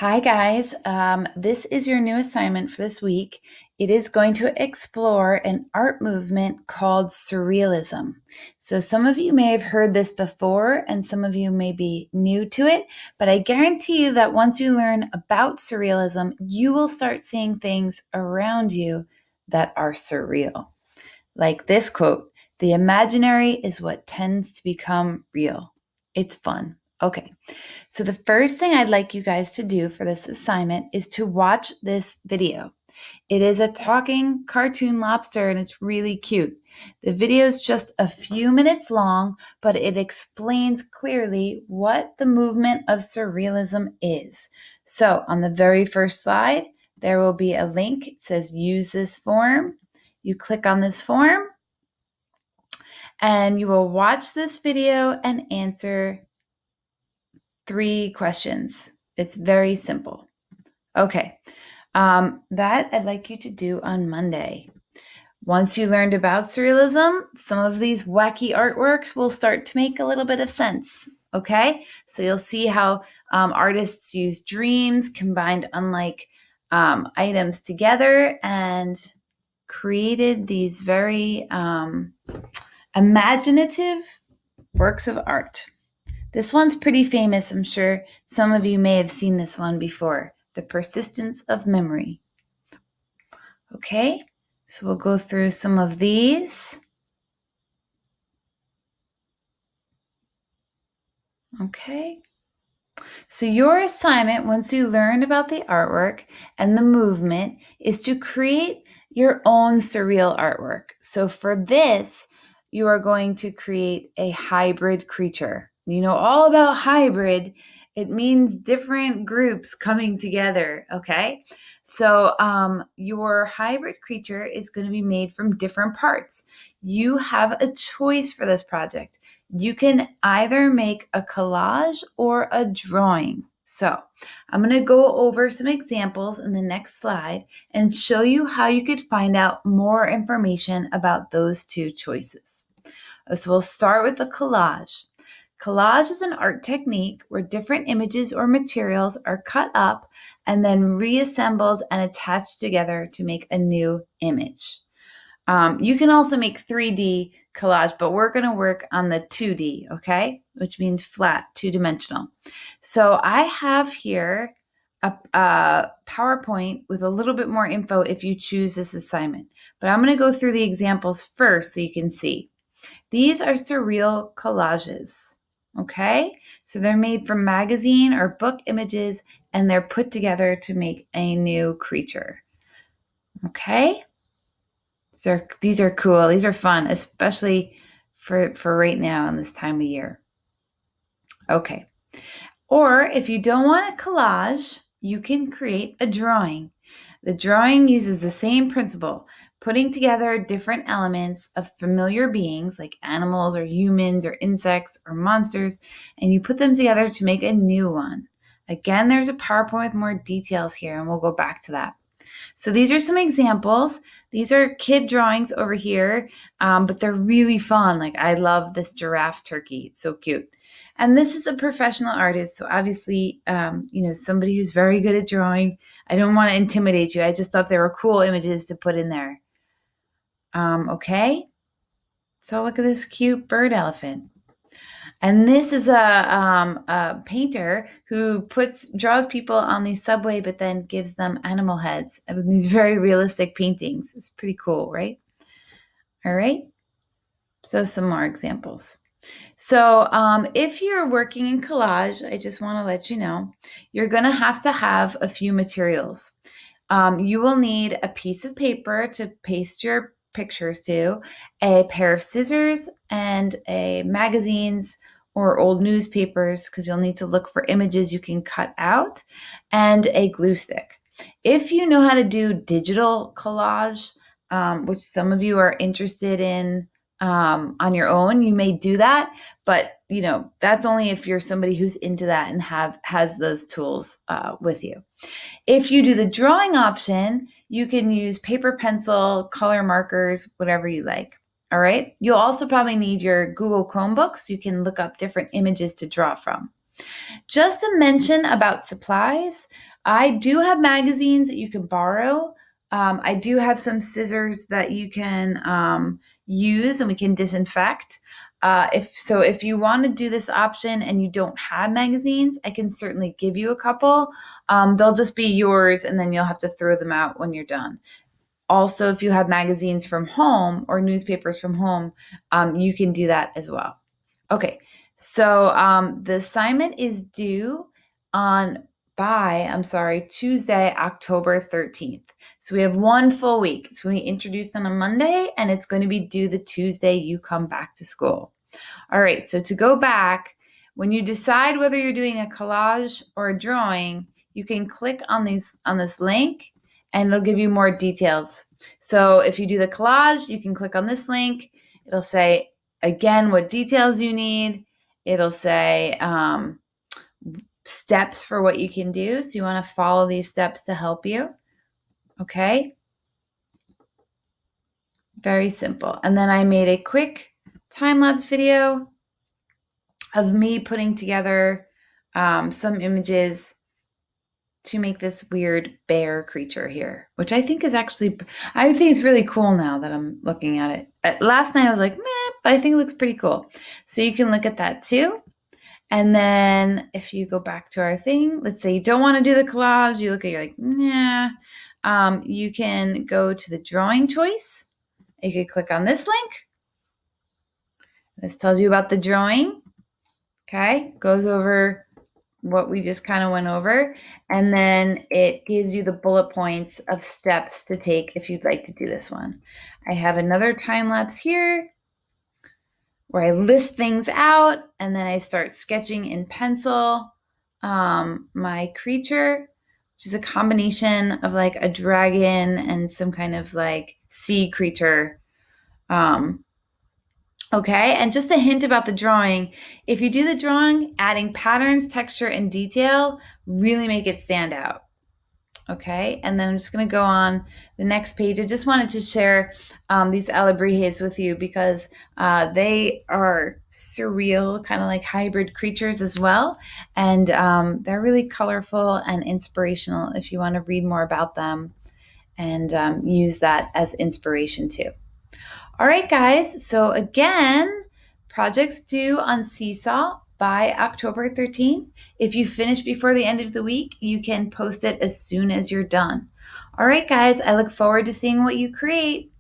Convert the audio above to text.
Hi, guys. This is your new assignment for this week. It is going to explore an art movement called Surrealism. So, some of you may have heard this before, and some of you may be new to it, but I guarantee you that once you learn about Surrealism, you will start seeing things around you that are surreal. Like this quote: "The imaginary is what tends to become real." It's fun. Okay. So the first thing I'd like you guys to do for this assignment is to watch this video. It is a talking cartoon lobster and it's really cute. The video is just a few minutes long, but it explains clearly what the movement of surrealism is. So on the very first slide, there will be a link. It says use this form. You click on this form and you will watch this video and answer 3 questions. It's very simple. Okay, that I'd like you to do on Monday. Once you learned about surrealism, some of these wacky artworks will start to make a little bit of sense. Okay, so you'll see how artists use dreams, combined unlike items together, and created these very imaginative works of art. This one's pretty famous. I'm sure some of you may have seen this one before. The Persistence of Memory. Okay, so we'll go through some of these. Okay. So your assignment, once you learn about the artwork and the movement, is to create your own surreal artwork. So for this, you are going to create a hybrid creature. You know all about hybrid. It means different groups coming together, okay? So your hybrid creature is going to be made from different parts. You have a choice for this project. You can either make a collage or a drawing. So I'm going to go over some examples in the next slide and show you how you could find out more information about those two choices. So we'll start with the collage. Collage is an art technique where different images or materials are cut up and then reassembled and attached together to make a new image. You can also make 3D collage, but we're going to work on the 2D, okay? Which means flat, two-dimensional. So I have here a PowerPoint with a little bit more info if you choose this assignment. But I'm going to go through the examples first so you can see. These are surreal collages, okay? So they're made from magazine or book images, and they're put together to make a new creature, okay? These are cool. These are fun, especially for right now in this time of year. Okay. Or if you don't want a collage, you can create a drawing. The drawing uses the same principle, putting together different elements of familiar beings like animals or humans or insects or monsters, and you put them together to make a new one. Again, there's a PowerPoint with more details here, and we'll go back to that. So these are some examples. These are kid drawings over here, but they're really fun. Like I love this giraffe turkey. It's so cute. And this is a professional artist. So obviously, somebody who's very good at drawing. I don't want to intimidate you. I just thought they were cool images to put in there. Okay. So look at this cute bird elephant. And this is a painter who draws people on the subway, but then gives them animal heads with these very realistic paintings. It's pretty cool, right? All right. So some more examples. So if you're working in collage, I just want to let you know, you're going to have a few materials. You will need a piece of paper to paste your pictures to, a pair of scissors, and a magazines or old newspapers, because you'll need to look for images you can cut out, and a glue stick. If you know how to do digital collage, which some of you are interested in on your own, you may do that, but that's only if you're somebody who's into that and has those tools with you. If you do the drawing option, you can use paper, pencil, color markers, whatever you like. All right. You'll also probably need your Google Chromebook so you can look up different images to draw from. Just a mention about supplies. I do have magazines that you can borrow. I do have some scissors that you can use and we can disinfect. If you want to do this option and you don't have magazines, I can certainly give you a couple. They'll just be yours and then you'll have to throw them out when you're done. Also, if you have magazines from home or newspapers from home, you can do that as well. Okay, so the assignment is due Tuesday, October 13th. So we have one full week. It's going to be introduced on a Monday and it's going to be due the Tuesday you come back to school. All right, so to go back, when you decide whether you're doing a collage or a drawing, you can click on this link and it'll give you more details. So if you do the collage, you can click on this link. It'll say, again, what details you need. It'll say steps for what you can do. So you want to follow these steps to help you. Okay? Very simple. And then I made a quick time-lapse video of me putting together some images to make this weird bear creature here, which I think it's really cool now that I'm looking at it. Last night I was like, meh, but I think it looks pretty cool. So you can look at that too. And then if you go back to our thing, let's say you don't want to do the collage, you're like, nah. You can go to the drawing choice. You could click on this link. This tells you about the drawing. Okay, goes over what we just kind of went over. And then it gives you the bullet points of steps to take if you'd like to do this one. I have another time lapse here where I list things out and then I start sketching in pencil my creature, which is a combination of like a dragon and some kind of like sea creature. Okay, and just a hint about the drawing. If you do the drawing, adding patterns, texture, and detail really make it stand out. Okay, and then I'm just going to go on the next page. I just wanted to share these alebrijes with you because they are surreal, kind of like hybrid creatures as well. And they're really colorful and inspirational if you want to read more about them and use that as inspiration too. All right, guys. So again, projects due on Seesaw by October 13th. If you finish before the end of the week, you can post it as soon as you're done. All right, guys. I look forward to seeing what you create.